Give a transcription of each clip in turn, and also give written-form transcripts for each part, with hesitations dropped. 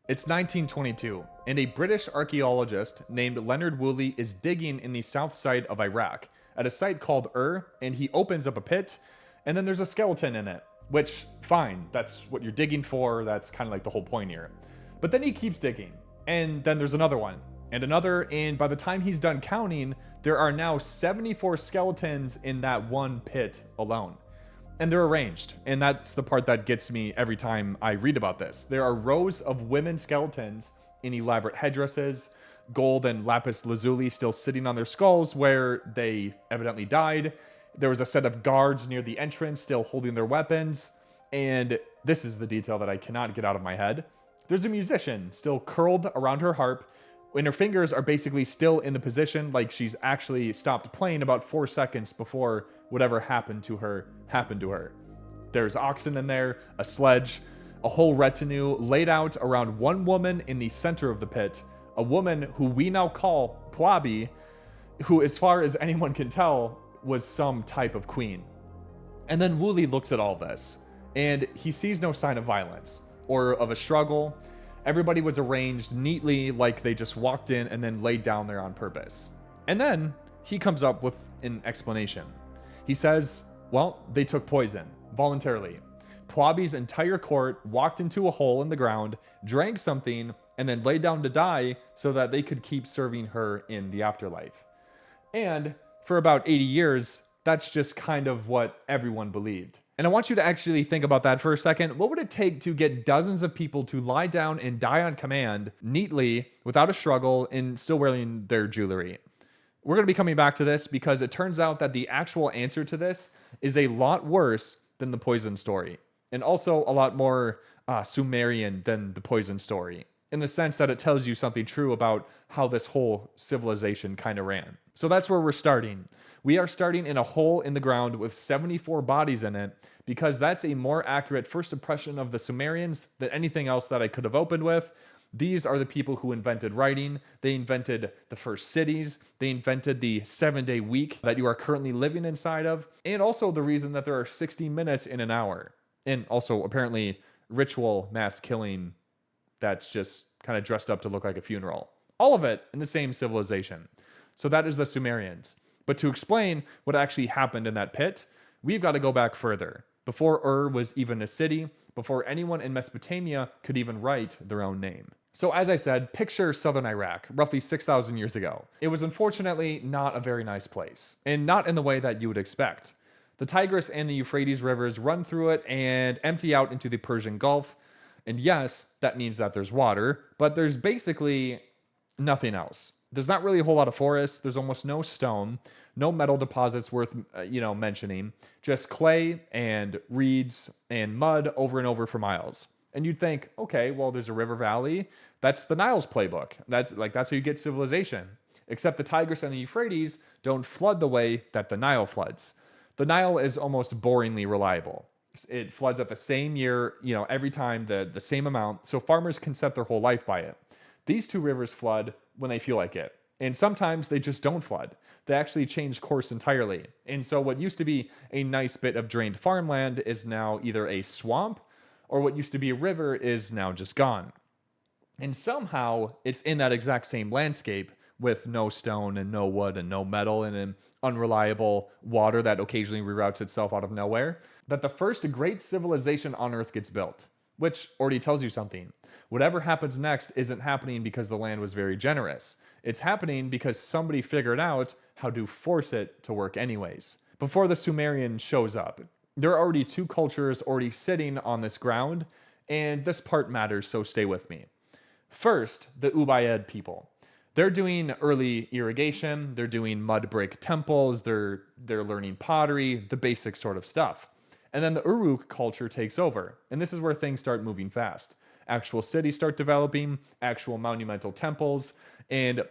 It's 1922, and a British archaeologist named Leonard Woolley is digging in the south side of Iraq at a site called and he opens up a pit, and then there's a skeleton in it, which, fine, that's what you're digging for, that's kind of like the whole point here. But then he keeps digging, and then there's another one, and another, and by the time he's done counting, there are now 74 skeletons in that one pit alone. And they're arranged, and that's the part that gets me every time I read about this. There are rows of women skeletons in elaborate headdresses, gold and lapis lazuli still sitting on their skulls where they evidently died. There was a set of guards near the entrance still holding their weapons, and this is the detail that I cannot get out of my head. There's a musician still curled around her harp, and her fingers are basically still in the position like she's actually stopped playing about 4 seconds before whatever happened to her happened to her. There's oxen in there, a sledge, a whole retinue laid out around one woman in the center of the pit, a woman who we now call Pwabi, who, as far as anyone can tell, was some type of queen. And then Woolley looks at all this, and he sees no sign of violence or of a struggle. Everybody was arranged neatly like they just walked in and then laid down there on purpose. And then he comes up with an explanation. He says, well, they took poison, voluntarily. Pwabi's entire court walked into a hole in the ground, drank something, and then laid down to die so that they could keep serving her in the afterlife. And for about 80 years, that's just kind of what everyone believed. And I want you to actually think about that for a second. What would it take to get dozens of people to lie down and die on command, neatly, without a struggle, and still wearing their jewelry? We're going to be coming back to this because it turns out that the actual answer to this is a lot worse than the poison story, and also a lot more Sumerian than the poison story, in the sense that it tells you something true about how this whole civilization kind of ran. So that's where we're starting. We are starting in a hole in the ground with 74 bodies in it, because that's a more accurate first impression of the Sumerians than anything else that I could have opened with. These are the people who invented writing. They invented the first cities. They invented the 7-day week that you are currently living inside of. And also the reason that there are 60 minutes in an hour. And also apparently ritual mass killing that's just kind of dressed up to look like a funeral. All of it in the same civilization. So that is the Sumerians. But to explain what actually happened in that pit, we've got to go back further. Before was even a city, before anyone in Mesopotamia could even write their own name. So as I said, picture southern Iraq, roughly 6,000 years ago. It was unfortunately not a very nice place, and not in the way that you would expect. The Tigris and the Euphrates rivers run through it and empty out into the Persian Gulf. And yes, that means that there's water, but there's basically nothing else. There's not really a whole lot of forest. There's almost no stone, no metal deposits worth, mentioning, just clay and reeds and mud over and over for miles. And you'd think, okay, well, there's a river valley. That's the Nile's playbook. That's how you get civilization. Except the Tigris and the Euphrates don't flood the way that the Nile floods. The Nile is almost boringly reliable. It floods at the same year, every time, the same amount, so farmers can set their whole life by it. These two rivers flood when they feel like it. And sometimes they just don't flood. They actually change course entirely. And so what used to be a nice bit of drained farmland is now either a swamp, or what used to be a river is now just gone. And somehow it's in that exact same landscape with no stone and no wood and no metal and an unreliable water that occasionally reroutes itself out of nowhere, that the first great civilization on Earth gets built, which already tells you something. Whatever happens next isn't happening because the land was very generous. It's happening because somebody figured out how to force it to work anyways. Before the Sumerian shows up, there are already two cultures already sitting on this ground, and this part matters, so stay with me. First, the Ubaid people. They're doing early irrigation, they're doing mud brick temples, they're learning pottery, the basic sort of stuff. And then the Uruk culture takes over, and this is where things start moving fast. Actual cities start developing, actual monumental temples, and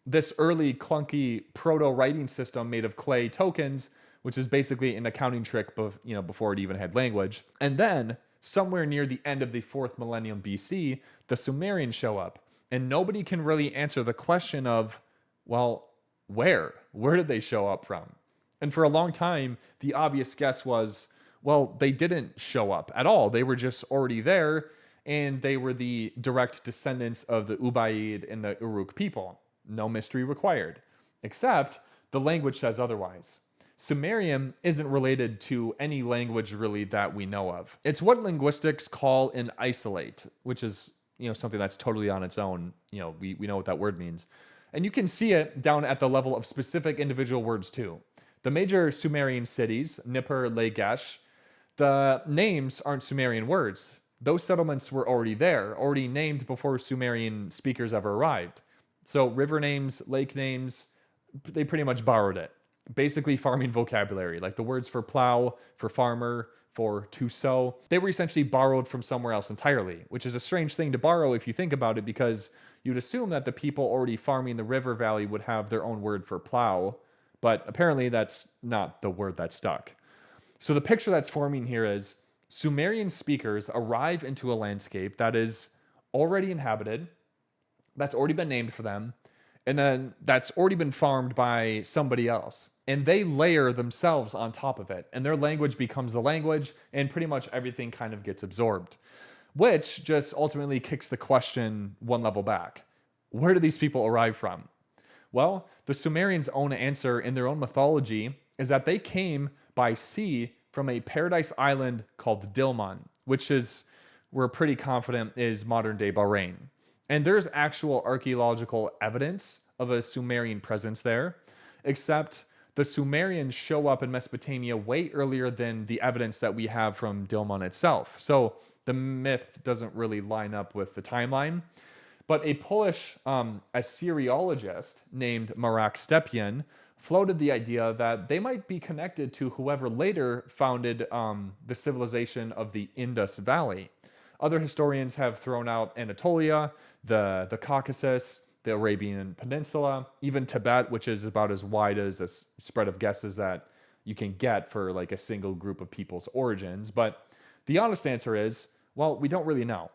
this early clunky proto-writing system made of clay tokens, which is basically an accounting trick before it even had language. And then, somewhere near the end of the 4th millennium BC, the Sumerians show up. And nobody can really answer the question of, well, where? Where did they show up from? And for a long time, the obvious guess was, well, they didn't show up at all. They were just already there. and they were the direct descendants of the Ubaid and the Uruk people. No mystery required. Except the language says otherwise. Sumerian isn't related to any language really that we know of. It's what linguistics call an isolate, which is, something that's totally on its own. We know what that word means. And you can see it down at the level of specific individual words too. The major Sumerian cities, Nippur, Lagash, the names aren't Sumerian words. Those settlements were already there, already named before Sumerian speakers ever arrived. So river names, lake names, they pretty much borrowed it. Basically farming vocabulary, like the words for plow, for farmer, for to sow, they were essentially borrowed from somewhere else entirely, which is a strange thing to borrow if you think about it, because you'd assume that the people already farming the river valley would have their own word for plow, but apparently that's not the word that stuck. So the picture that's forming here is Sumerian speakers arrive into a landscape that is already inhabited, that's already been named for them, and then that's already been farmed by somebody else. And they layer themselves on top of it, and their language becomes the language, and pretty much everything kind of gets absorbed. Which just ultimately kicks the question one level back. Where do these people arrive from? Well, the Sumerians' own answer in their own mythology is that they came by sea from a paradise island called Dilmun, which is, we're pretty confident, is modern-day Bahrain. And there's actual archaeological evidence of a Sumerian presence there, except the Sumerians show up in Mesopotamia way earlier than the evidence that we have from Dilmun itself. So the myth doesn't really line up with the timeline. But a Polish Assyriologist named Marek Stepien floated the idea that they might be connected to whoever later founded the civilization of the Indus Valley. Other historians have thrown out Anatolia, the Caucasus, the Arabian Peninsula, even Tibet, which is about as wide as a spread of guesses that you can get for like a single group of people's origins. But the honest answer is, well, we don't really know.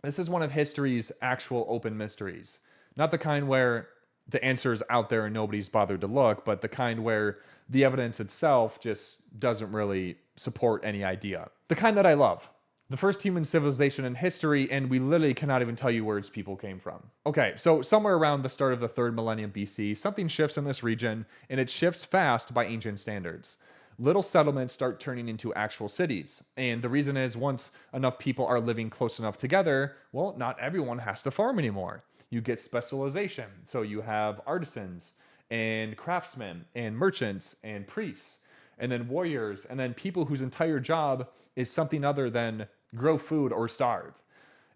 This is one of history's actual open mysteries. Not the kind where the answer is out there and nobody's bothered to look, but the kind where the evidence itself just doesn't really support any idea. The kind that I love. The first human civilization in history, and we literally cannot even tell you where its people came from. Okay, so somewhere around the start of the 3rd millennium BC, something shifts in this region, and it shifts fast by ancient standards. Little settlements start turning into actual cities. And the reason is, once enough people are living close enough together, well, not everyone has to farm anymore. You get specialization. So you have artisans and craftsmen and merchants and priests and then warriors and then people whose entire job is something other than grow food or starve.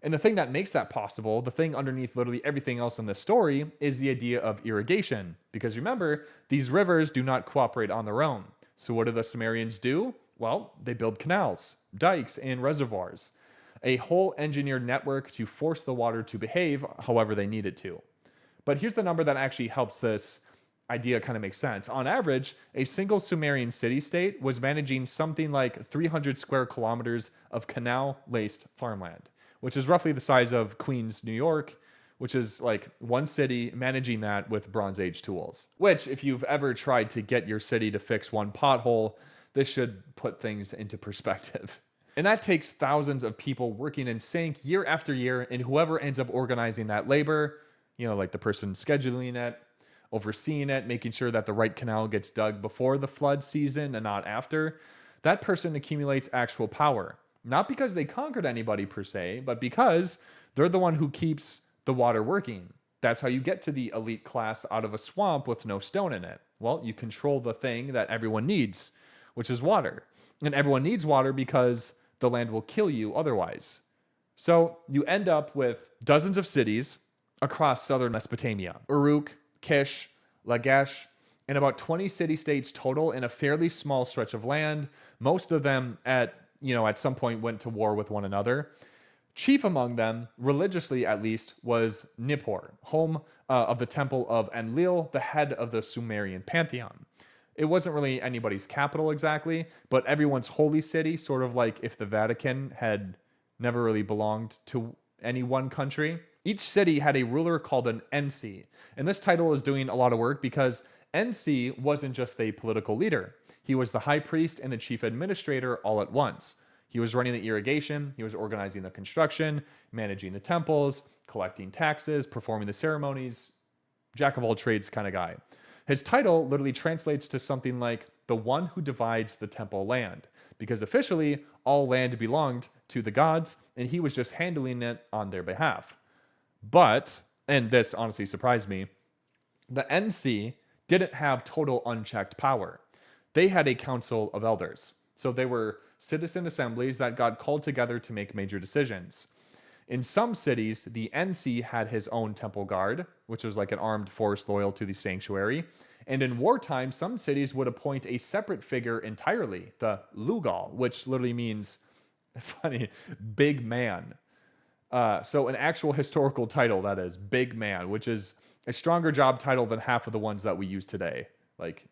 And the thing that makes that possible, the thing underneath literally everything else in this story, is the idea of irrigation. Because remember, these rivers do not cooperate on their own. So what do the Sumerians do? Well, they build canals, dikes, and reservoirs. A whole engineered network to force the water to behave however they need it to. But here's the number that actually helps this idea kind of make sense. On average, a single Sumerian city-state was managing something like 300 square kilometers of canal-laced farmland, which is roughly the size of Queens, New York, which is like one city managing that with Bronze Age tools. Which, if you've ever tried to get your city to fix one pothole, this should put things into perspective. And that takes thousands of people working in sync year after year, and whoever ends up organizing that labor, like the person scheduling it, overseeing it, making sure that the right canal gets dug before the flood season and not after, that person accumulates actual power. Not because they conquered anybody per se, but because they're the one who keeps the water working. That's how you get to the elite class out of a swamp with no stone in it. Well, you control the thing that everyone needs, which is water. And everyone needs water because the land will kill you otherwise. So you end up with dozens of cities across southern Mesopotamia. Uruk, Kish, Lagash, and about 20 city-states total in a fairly small stretch of land. Most of them at some point went to war with one another. Chief among them, religiously at least, was Nippur, home of the temple of Enlil, the head of the Sumerian pantheon. It wasn't really anybody's capital exactly, but everyone's holy city, sort of like if the Vatican had never really belonged to any one country. Each city had a ruler called an NC, and this title is doing a lot of work because NC wasn't just a political leader. He was the high priest and the chief administrator all at once. He was running the irrigation, he was organizing the construction, managing the temples, collecting taxes, performing the ceremonies, jack of all trades kind of guy. His title literally translates to something like the one who divides the temple land, because officially all land belonged to the gods and he was just handling it on their behalf. But, and this honestly surprised me, the NC didn't have total unchecked power. They had a council of elders. So they were citizen assemblies that got called together to make major decisions. In some cities, the NC had his own temple guard, which was like an armed force loyal to the sanctuary. And in wartime, some cities would appoint a separate figure entirely, the Lugal, which literally means, funny, big man. So an actual historical title, that is, big man, which is a stronger job title than half of the ones that we use today. Like,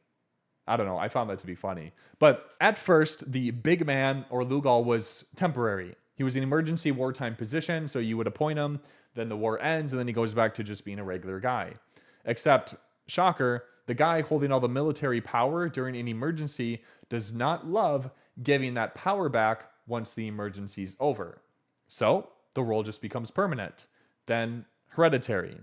I don't know, I found that to be funny. But at first, the big man, or Lugal, was temporary. He was an emergency wartime position, so you would appoint him, then the war ends, and then he goes back to just being a regular guy. Except, shocker, the guy holding all the military power during an emergency does not love giving that power back once the emergency's over. So, the role just becomes permanent, then hereditary.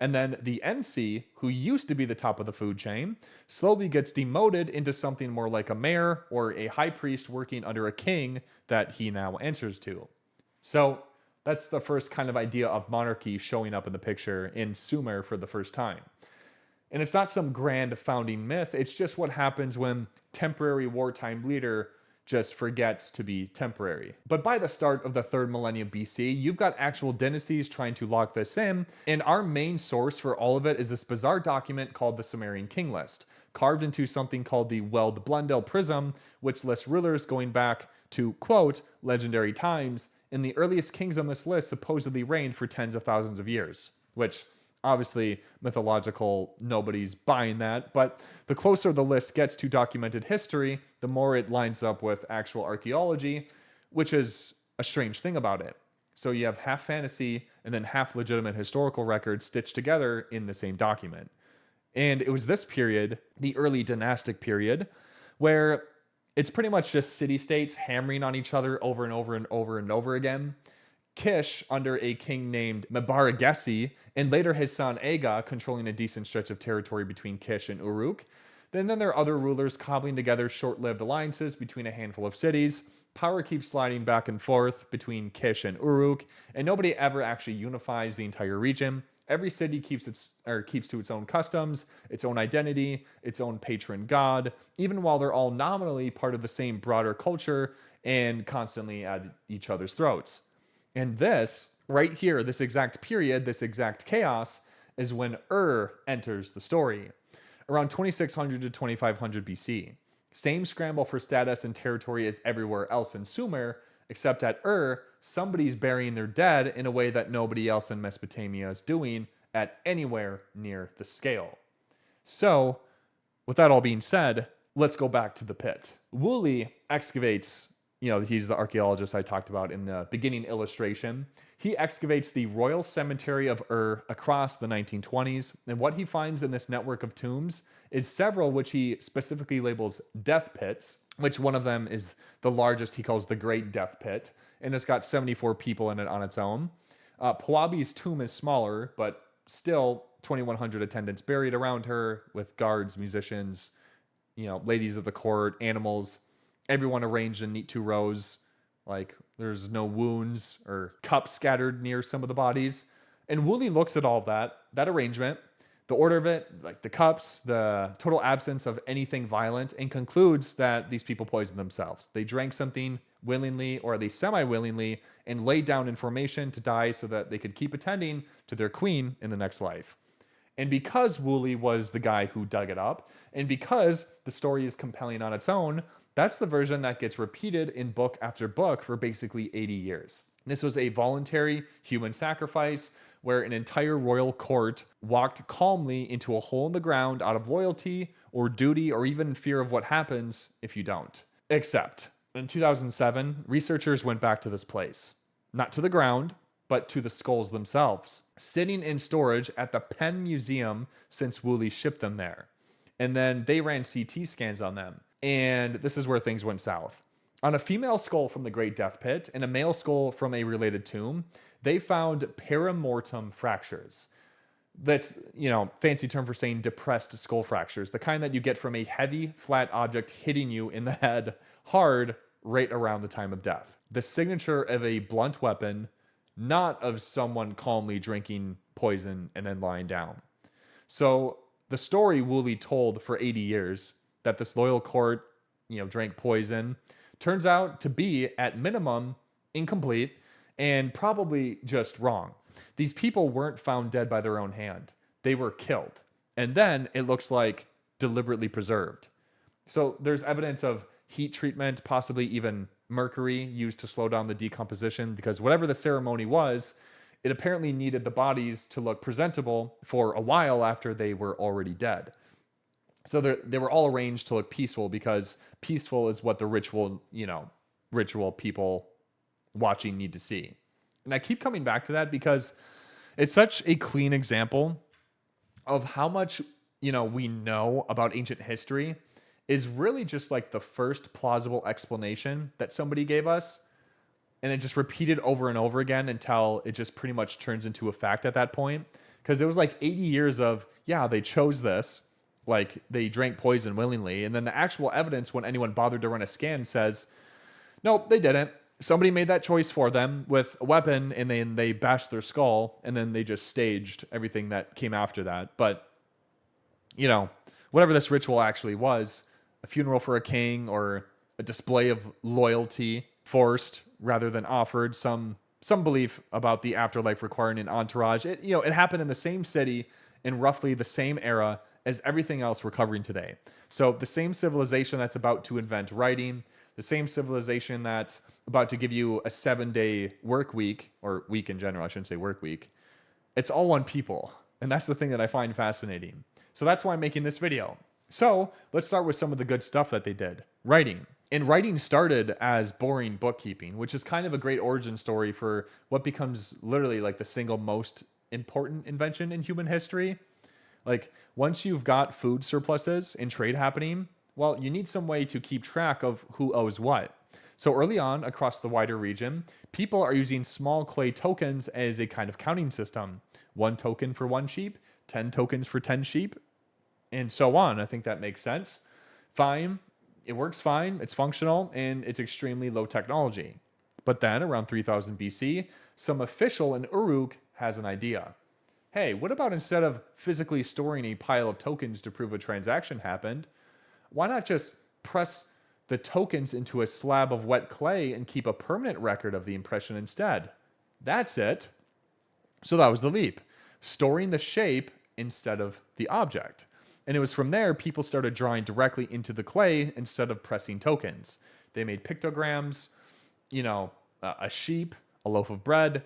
And then the NC, who used to be the top of the food chain, slowly gets demoted into something more like a mayor or a high priest working under a king that he now answers to. So that's the first kind of idea of monarchy showing up in the picture in Sumer for the first time. And it's not some grand founding myth, it's just what happens when temporary wartime leader just forgets to be temporary. But by the start of the 3rd millennium BC, you've got actual dynasties trying to lock this in, and our main source for all of it is this bizarre document called the Sumerian King List, carved into something called the Weld-Blundell Prism, which lists rulers going back to, quote, legendary times, and the earliest kings on this list supposedly reigned for tens of thousands of years, which obviously mythological, nobody's buying that, but the closer the list gets to documented history, the more it lines up with actual archaeology, which is a strange thing about it. So you have half fantasy and then half legitimate historical records stitched together in the same document. And it was this period, the early dynastic period, where it's pretty much just city-states hammering on each other over and over and over and over again. Kish under a king named Mebaragesi, and later his son Aga controlling a decent stretch of territory between Kish and Uruk. Then there are other rulers cobbling together short-lived alliances between a handful of cities. Power keeps sliding back and forth between Kish and Uruk, and nobody ever actually unifies the entire region. Every city keeps to its own customs, its own identity, its own patron god, even while they're all nominally part of the same broader culture and constantly at each other's throats. And this, right here, this exact period, this exact chaos, is when enters the story. Around 2600 to 2500 BC. Same scramble for status and territory as everywhere else in Sumer, except at somebody's burying their dead in a way that nobody else in Mesopotamia is doing at anywhere near the scale. So, with that all being said, let's go back to the pit. Woolley excavates, he's the archaeologist I talked about in the beginning illustration. He excavates the Royal Cemetery of across the 1920s, and what he finds in this network of tombs is several which he specifically labels death pits, which one of them is the largest he calls the Great Death Pit, and it's got 74 people in it on its own. Puabi's tomb is smaller, but still 2,100 attendants buried around her with guards, musicians, ladies of the court, animals, everyone arranged in neat 2 rows. Like, there's no wounds or cups scattered near some of the bodies. And Woolley looks at all of that arrangement, the order of it, like the cups, the total absence of anything violent, and concludes that these people poisoned themselves. They drank something willingly, or at least semi-willingly, and laid down in formation to die so that they could keep attending to their queen in the next life. And because Woolley was the guy who dug it up, and because the story is compelling on its own, that's the version that gets repeated in book after book for basically 80 years. This was a voluntary human sacrifice where an entire royal court walked calmly into a hole in the ground out of loyalty or duty or even fear of what happens if you don't. Except, in 2007, researchers went back to this place. Not to the ground, but to the skulls themselves, sitting in storage at the Penn Museum since Woolley shipped them there. And then they ran CT scans on them. And this is where things went south. On a female skull from the Great Death Pit and a male skull from a related tomb, they found perimortem fractures. That's, fancy term for saying depressed skull fractures, the kind that you get from a heavy, flat object hitting you in the head hard right around the time of death. The signature of a blunt weapon, not of someone calmly drinking poison and then lying down. So the story Woolley told for 80 years that this loyal court, drank poison, turns out to be, at minimum, incomplete and probably just wrong. These people weren't found dead by their own hand. They were killed. And then it looks like deliberately preserved. So there's evidence of heat treatment, possibly even mercury used to slow down the decomposition, because whatever the ceremony was, it apparently needed the bodies to look presentable for a while after they were already dead. So they were all arranged to look peaceful, because peaceful is what the ritual people watching need to see. And I keep coming back to that because it's such a clean example of how much, we know about ancient history is really just like the first plausible explanation that somebody gave us, and it just repeated over and over again until it just pretty much turns into a fact at that point. Because it was like 80 years of, they chose this, like they drank poison willingly, and then the actual evidence when anyone bothered to run a scan says, nope, they didn't. Somebody made that choice for them with a weapon, and then they bashed their skull, and then they just staged everything that came after that. But, whatever this ritual actually was, a funeral for a king or a display of loyalty, forced rather than offered, some belief about the afterlife requiring an entourage. It happened in the same city in roughly the same era as everything else we're covering today. So the same civilization that's about to invent writing, the same civilization that's about to give you a 7-day work week, or week in general, I shouldn't say work week. It's all one people. And that's the thing that I find fascinating. So that's why I'm making this video. So let's start with some of the good stuff that they did. Writing. And writing started as boring bookkeeping, which is kind of a great origin story for what becomes literally like the single most important invention in human history. Like, once you've got food surpluses and trade happening, well, you need some way to keep track of who owes what. So early on, across the wider region, people are using small clay tokens as a kind of counting system. 1 token for 1 sheep, 10 tokens for 10 sheep, and so on. I think that makes sense. Fine. It works fine. It's functional, and it's extremely low technology. But then, around 3000 BC, some official in Uruk has an idea. Hey, what about instead of physically storing a pile of tokens to prove a transaction happened, why not just press the tokens into a slab of wet clay and keep a permanent record of the impression instead? That's it. So that was the leap. Storing the shape instead of the object. And it was from there people started drawing directly into the clay instead of pressing tokens. They made pictograms, a sheep, a loaf of bread,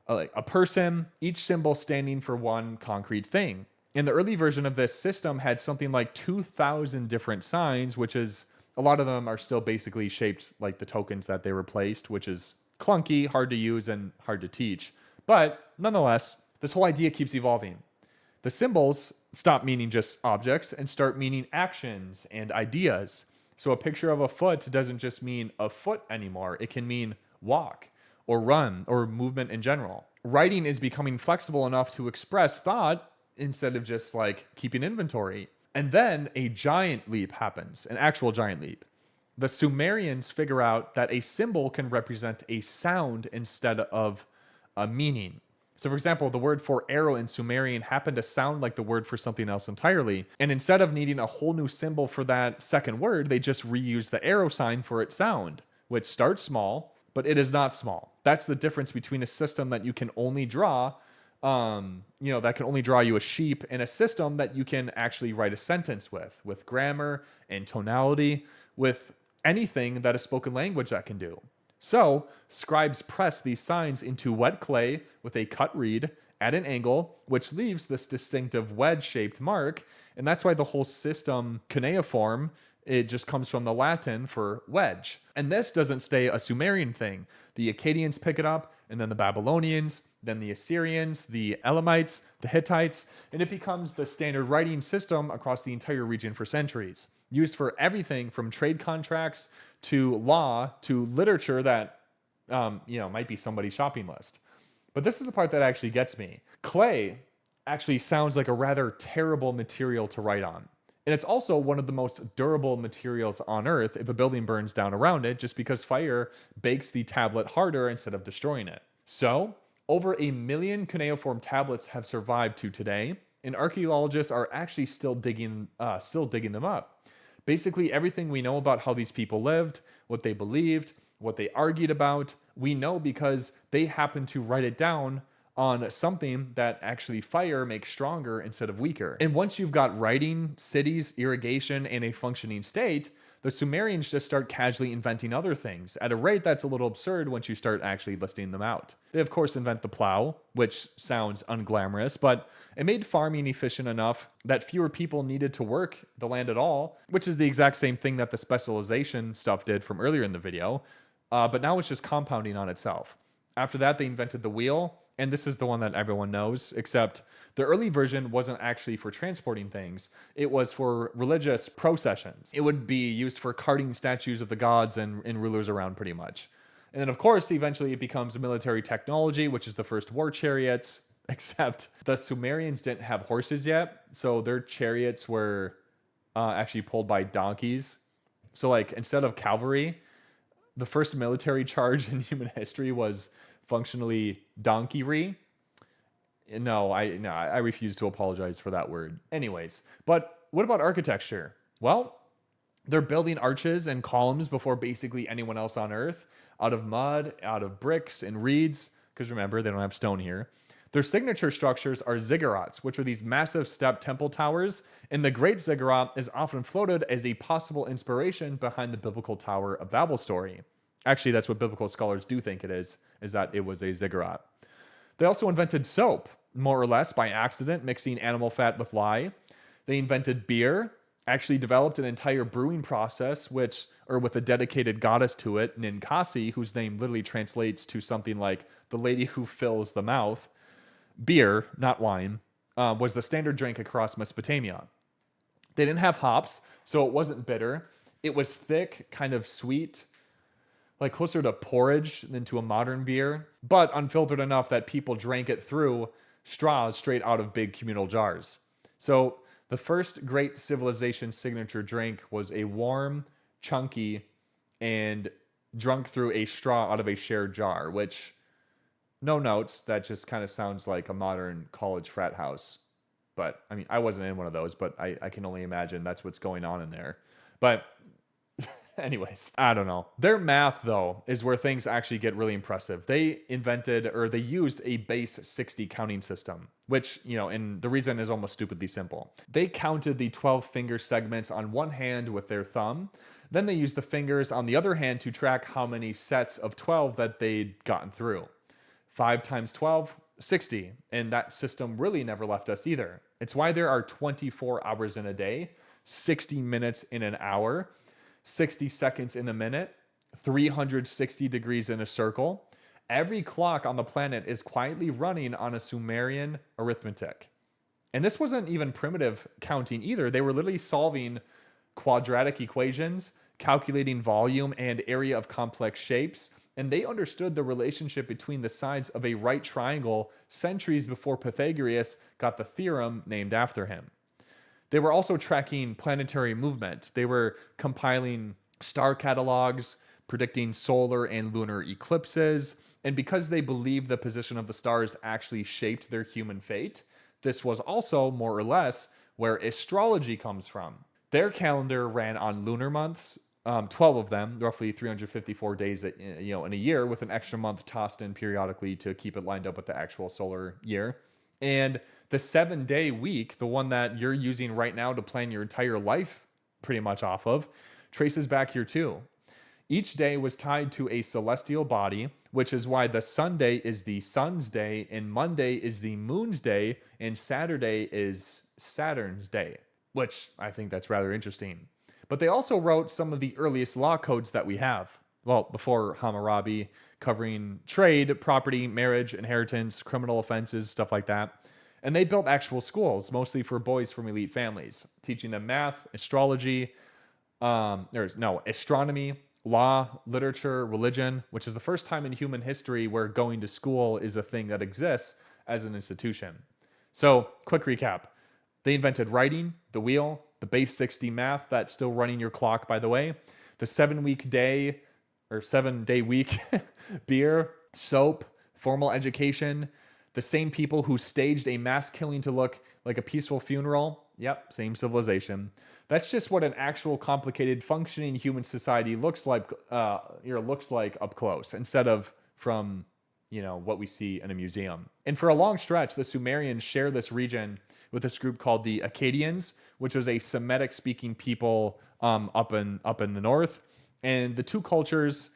a person, each symbol standing for one concrete thing. And the early version of this system had something like 2,000 different signs, which is, a lot of them are still basically shaped like the tokens that they replaced, which is clunky, hard to use, and hard to teach. But nonetheless, this whole idea keeps evolving. The symbols stop meaning just objects and start meaning actions and ideas. So a picture of a foot doesn't just mean a foot anymore. It can mean walk or run or movement in general. Writing is becoming flexible enough to express thought instead of just like keeping inventory. And then a giant leap happens, an actual giant leap. The Sumerians figure out that a symbol can represent a sound instead of a meaning. So for example, the word for arrow in Sumerian happened to sound like the word for something else entirely. And instead of needing a whole new symbol for that second word, they just reused the arrow sign for its sound, which starts small, but it is not small. That's the difference between a system that you can only draw that can only draw you a sheep, and a system that you can actually write a sentence with grammar and tonality, with anything that a spoken language that can do. So scribes press these signs into wet clay with a cut reed at an angle, which leaves this distinctive wedge-shaped mark, and that's why the whole system, cuneiform, it just comes from the Latin for wedge. And this doesn't stay a Sumerian thing. The Akkadians pick it up, and then the Babylonians, then the Assyrians, the Elamites, the Hittites, and it becomes the standard writing system across the entire region for centuries, used for everything from trade contracts to law to literature that, might be somebody's shopping list. But this is the part that actually gets me. Clay actually sounds like a rather terrible material to write on. And it's also one of the most durable materials on Earth if a building burns down around it, just because fire bakes the tablet harder instead of destroying it. So, over 1 million cuneiform tablets have survived to today, and archaeologists are actually still digging them up. Basically, everything we know about how these people lived, what they believed, what they argued about, we know because they happened to write it down on something that actually fire makes stronger instead of weaker. And once you've got writing, cities, irrigation, and a functioning state, the Sumerians just start casually inventing other things at a rate that's a little absurd once you start actually listing them out. They of course invent the plow, which sounds unglamorous, but it made farming efficient enough that fewer people needed to work the land at all, which is the exact same thing that the specialization stuff did from earlier in the video, but now it's just compounding on itself. After that, they invented the wheel, and this is the one that everyone knows, except the early version wasn't actually for transporting things. It was for religious processions. It would be used for carting statues of the gods and rulers around pretty much. And then, of course, eventually it becomes a military technology, which is the first war chariots, except the Sumerians didn't have horses yet, so their chariots were actually pulled by donkeys. So, like, instead of cavalry, the first military charge in human history was functionally donkeyry. No, I refuse to apologize for that word. Anyways, but what about architecture? Well, they're building arches and columns before basically anyone else on Earth, out of mud, out of bricks and reeds, because remember, they don't have stone here. Their signature structures are ziggurats, which are these massive step temple towers, and the Great Ziggurat is often floated as a possible inspiration behind the biblical Tower of Babel story. Actually, that's what biblical scholars do think it is that it was a ziggurat. They also invented soap, more or less by accident, mixing animal fat with lye. They invented beer, actually developed an entire brewing process, with a dedicated goddess to it, Ninkasi, whose name literally translates to something like the lady who fills the mouth. Beer, not wine, was the standard drink across Mesopotamia. They didn't have hops, so it wasn't bitter. It was thick, kind of sweet, like closer to porridge than to a modern beer, but unfiltered enough that people drank it through straws straight out of big communal jars. So the first great civilization signature drink was a warm, chunky, and drunk through a straw out of a shared jar, which, no notes, that just kind of sounds like a modern college frat house. But, I mean, I wasn't in one of those, but I can only imagine that's what's going on in there. But anyways, I don't know. Their math, though, is where things actually get really impressive. They used a base 60 counting system, which, and the reason is almost stupidly simple. They counted the 12 finger segments on one hand with their thumb. Then they used the fingers on the other hand to track how many sets of 12 that they'd gotten through. 5 times 12, 60. And that system really never left us either. It's why there are 24 hours in a day, 60 minutes in an hour, 60 seconds in a minute, 360 degrees in a circle. Every clock on the planet is quietly running on a Sumerian arithmetic. And this wasn't even primitive counting either. They were literally solving quadratic equations, calculating volume and area of complex shapes, and they understood the relationship between the sides of a right triangle centuries before Pythagoras got the theorem named after him. They were also tracking planetary movement. They were compiling star catalogs, predicting solar and lunar eclipses, and because they believed the position of the stars actually shaped their human fate, this was also, more or less, where astrology comes from. Their calendar ran on lunar months, 12 of them, roughly 354 days in a year, with an extra month tossed in periodically to keep it lined up with the actual solar year. And the 7-day week, the one that you're using right now to plan your entire life pretty much off of, traces back here too. Each day was tied to a celestial body, which is why the Sunday is the sun's day, and Monday is the moon's day, and Saturday is Saturn's day, which I think that's rather interesting. But they also wrote some of the earliest law codes that we have. Well, before Hammurabi, covering trade, property, marriage, inheritance, criminal offenses, stuff like that. And they built actual schools, mostly for boys from elite families, teaching them math, astronomy, law, literature, religion, which is the first time in human history where going to school is a thing that exists as an institution. So, quick recap. They invented writing, the wheel, the base 60 math that's still running your clock, by the way, the 7-week day or 7-day week, beer, soap, formal education, the same people who staged a mass killing to look like a peaceful funeral. Yep, same civilization. That's just what an actual complicated functioning human society looks like up close, instead of from what we see in a museum. And for a long stretch, the Sumerians share this region with this group called the Akkadians, which was a Semitic-speaking people up in the north. And the two cultures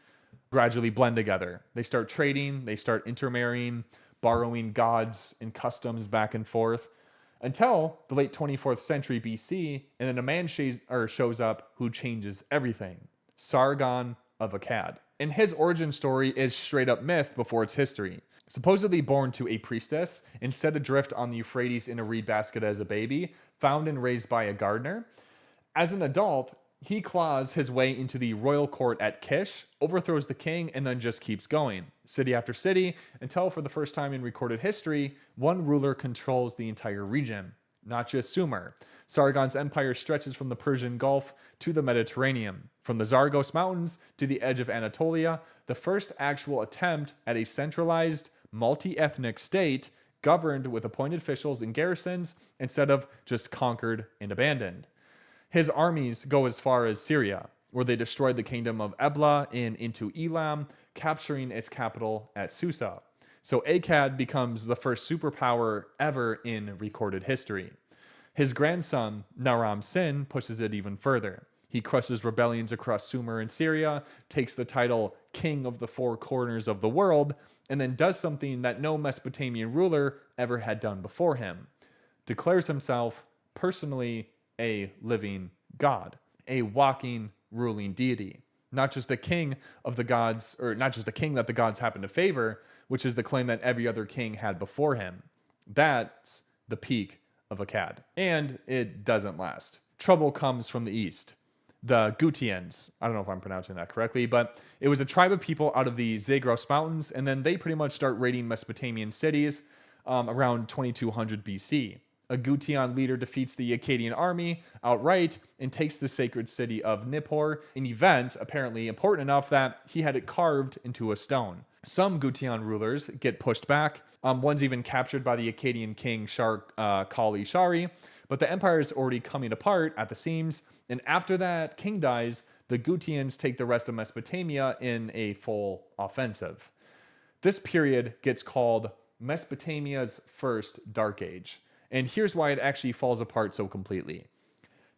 gradually blend together. They start trading, they start intermarrying, borrowing gods and customs back and forth, until the late 24th century BC, and then a man shows up who changes everything. Sargon of Akkad. And his origin story is straight up myth before its history. Supposedly born to a priestess and set adrift on the Euphrates in a reed basket as a baby, found and raised by a gardener. As an adult, he claws his way into the royal court at Kish, overthrows the king, and then just keeps going, city after city, until for the first time in recorded history, one ruler controls the entire region, not just Sumer. Sargon's empire stretches from the Persian Gulf to the Mediterranean, from the Zagros Mountains to the edge of Anatolia, the first actual attempt at a centralized, multi-ethnic state governed with appointed officials and garrisons instead of just conquered and abandoned. His armies go as far as Syria, where they destroyed the kingdom of Ebla and into Elam, capturing its capital at Susa. So Akkad becomes the first superpower ever in recorded history. His grandson, Naram Sin, pushes it even further. He crushes rebellions across Sumer and Syria, takes the title King of the Four Corners of the World, and then does something that no Mesopotamian ruler ever had done before him. Declares himself personally a living god, a walking, ruling deity. Not just a king of the gods, or not just a king that the gods happen to favor, which is the claim that every other king had before him. That's the peak of Akkad. And it doesn't last. Trouble comes from the east. The Gutians, I don't know if I'm pronouncing that correctly, but it was a tribe of people out of the Zagros Mountains, and then they pretty much start raiding Mesopotamian cities around 2200 BC. A Gutian leader defeats the Akkadian army outright and takes the sacred city of Nippur, an event apparently important enough that he had it carved into a stone. Some Gutian rulers get pushed back. One's even captured by the Akkadian king Kali Shari, but the empire is already coming apart at the seams, and after that king dies, the Gutians take the rest of Mesopotamia in a full offensive. This period gets called Mesopotamia's first dark age. And here's why it actually falls apart so completely.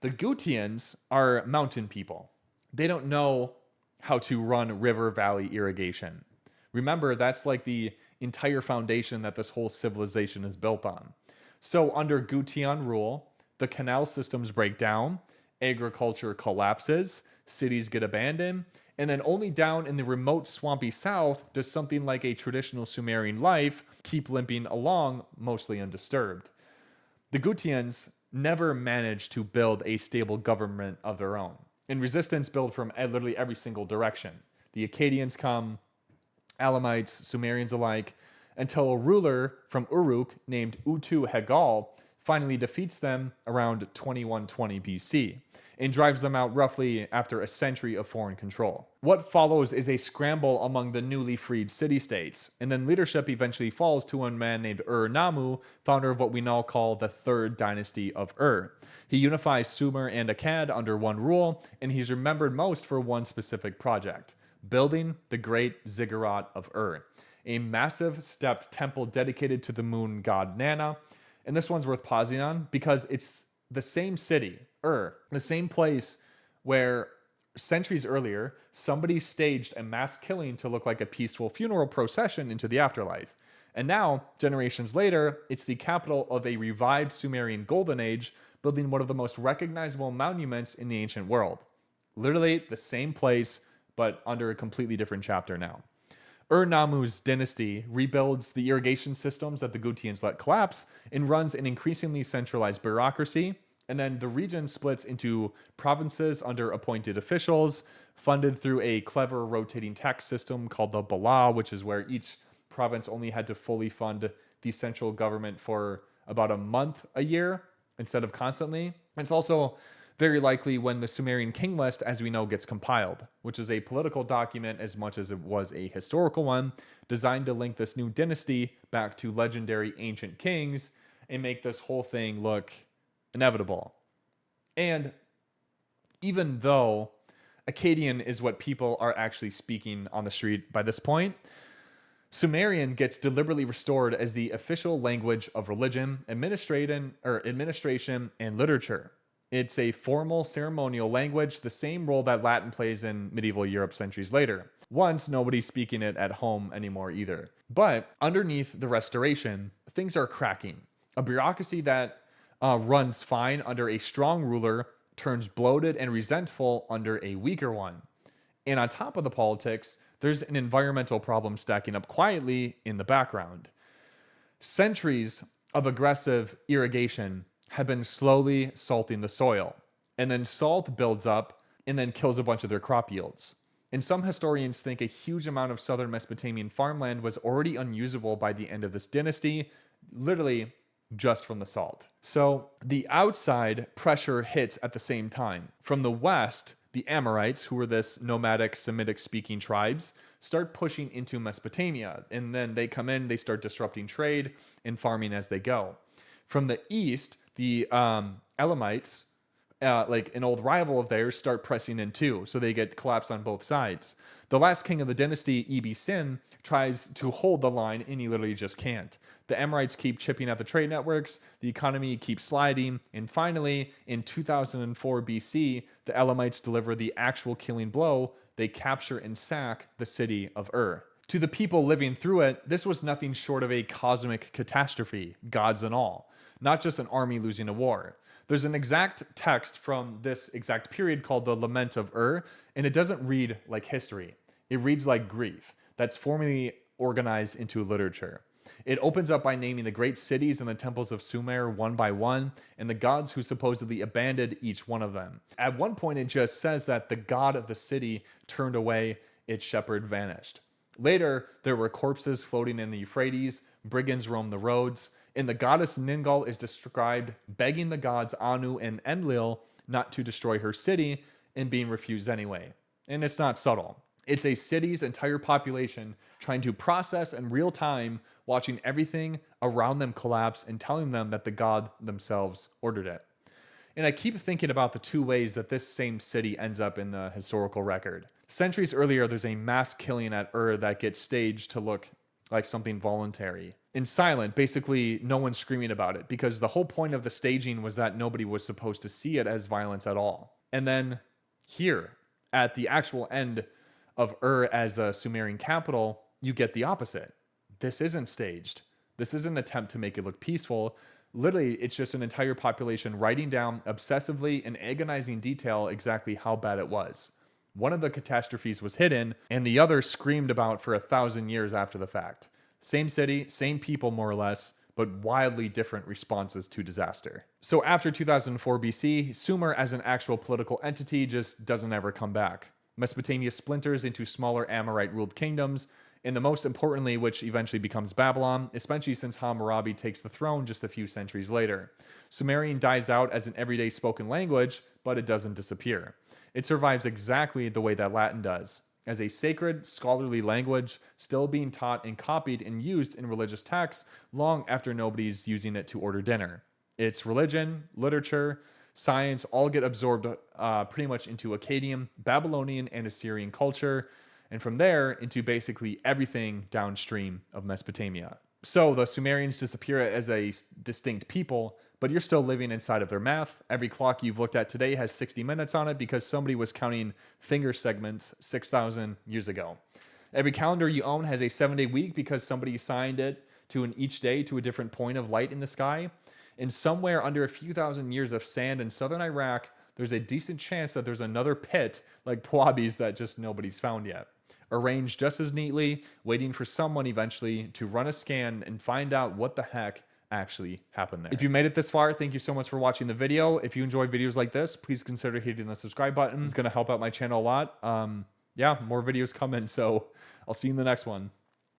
The Gutians are mountain people. They don't know how to run river valley irrigation. Remember, that's like the entire foundation that this whole civilization is built on. So under Gutian rule, the canal systems break down, agriculture collapses, cities get abandoned, and then only down in the remote swampy south does something like a traditional Sumerian life keep limping along, mostly undisturbed. The Gutians never managed to build a stable government of their own, and resistance built from literally every single direction. The Akkadians come, Elamites, Sumerians alike, until a ruler from Uruk named Utu Hegal finally defeats them around 2120 BC and drives them out roughly after a century of foreign control. What follows is a scramble among the newly freed city-states, and then leadership eventually falls to a man named Ur-Nammu, founder of what we now call the Third Dynasty of Ur. He unifies Sumer and Akkad under one rule, and he's remembered most for one specific project: building the Great Ziggurat of Ur, a massive stepped temple dedicated to the moon god Nana. And this one's worth pausing on because it's the same city, Ur, the same place where centuries earlier, somebody staged a mass killing to look like a peaceful funeral procession into the afterlife. And now, generations later, it's the capital of a revived Sumerian golden age, building one of the most recognizable monuments in the ancient world. Literally the same place, but under a completely different chapter now. Ur-Nammu's dynasty rebuilds the irrigation systems that the Gutians let collapse and runs an increasingly centralized bureaucracy. And then the region splits into provinces under appointed officials, funded through a clever rotating tax system called the Bala, which is where each province only had to fully fund the central government for about a month a year instead of constantly. It's also very likely when the Sumerian king list, as we know, gets compiled, which is a political document as much as it was a historical one, designed to link this new dynasty back to legendary ancient kings and make this whole thing look inevitable. And even though Akkadian is what people are actually speaking on the street by this point, Sumerian gets deliberately restored as the official language of religion, administration, and literature. It's a formal ceremonial language, the same role that Latin plays in medieval Europe centuries later. Once, nobody's speaking it at home anymore either. But underneath the restoration, things are cracking. A bureaucracy that runs fine under a strong ruler turns bloated and resentful under a weaker one. And on top of the politics, there's an environmental problem stacking up quietly in the background. Centuries of aggressive irrigation have been slowly salting the soil, and then salt builds up and then kills a bunch of their crop yields. And some historians think a huge amount of southern Mesopotamian farmland was already unusable by the end of this dynasty, literally just from the salt. So the outside pressure hits at the same time. From the west, the Amorites, who were this nomadic Semitic-speaking tribes, start pushing into Mesopotamia, and then they come in, they start disrupting trade and farming as they go. From the east, the Elamites, like an old rival of theirs, start pressing in too, so they get collapsed on both sides. The last king of the dynasty, Sin, tries to hold the line, and he literally just can't. The Amorites keep chipping at the trade networks, the economy keeps sliding, and finally, in 2004 BC, the Elamites deliver the actual killing blow. They capture and sack the city of Ur. To the people living through it, this was nothing short of a cosmic catastrophe, gods and all, not just an army losing a war. There's an exact text from this exact period called the Lament of Ur, and it doesn't read like history. It reads like grief that's formally organized into literature. It opens up by naming the great cities and the temples of Sumer one by one, and the gods who supposedly abandoned each one of them. At one point, it just says that the god of the city turned away, its shepherd vanished. Later, there were corpses floating in the Euphrates, brigands roamed the roads, and the goddess Ningal is described begging the gods Anu and Enlil not to destroy her city and being refused anyway. And it's not subtle. It's a city's entire population trying to process in real time, watching everything around them collapse and telling them that the god themselves ordered it. And I keep thinking about the two ways that this same city ends up in the historical record. Centuries earlier, there's a mass killing at Ur that gets staged to look like something voluntary. In silent, basically no one's screaming about it, because the whole point of the staging was that nobody was supposed to see it as violence at all. And then here, at the actual end of Ur as the Sumerian capital, you get the opposite. This isn't staged. This isn't an attempt to make it look peaceful. Literally, it's just an entire population writing down obsessively in agonizing detail exactly how bad it was. One of the catastrophes was hidden, and the other screamed about for 1,000 years after the fact. Same city, same people more or less, but wildly different responses to disaster. So after 2004 BC, Sumer as an actual political entity just doesn't ever come back. Mesopotamia splinters into smaller Amorite-ruled kingdoms, and the most importantly, which eventually becomes Babylon, especially since Hammurabi takes the throne just a few centuries later. Sumerian dies out as an everyday spoken language, but it doesn't disappear. It survives exactly the way that Latin does, as a sacred, scholarly language still being taught and copied and used in religious texts long after nobody's using it to order dinner. Its religion, literature, science all get absorbed pretty much into Akkadian, Babylonian, and Assyrian culture, and from there into basically everything downstream of Mesopotamia. So the Sumerians disappear as a distinct people, but you're still living inside of their math. Every clock you've looked at today has 60 minutes on it because somebody was counting finger segments 6,000 years ago. Every calendar you own has a 7-day week because somebody assigned it to each day to a different point of light in the sky. And somewhere under a few thousand years of sand in southern Iraq, there's a decent chance that there's another pit like Puabi's that just nobody's found yet. Arranged just as neatly, waiting for someone eventually to run a scan and find out what the heck actually happened there. If you made it this far, thank you so much for watching the video. If you enjoy videos like this, please consider hitting the subscribe button. It's going to help out my channel a lot. Yeah, more videos coming, so I'll see you in the next one.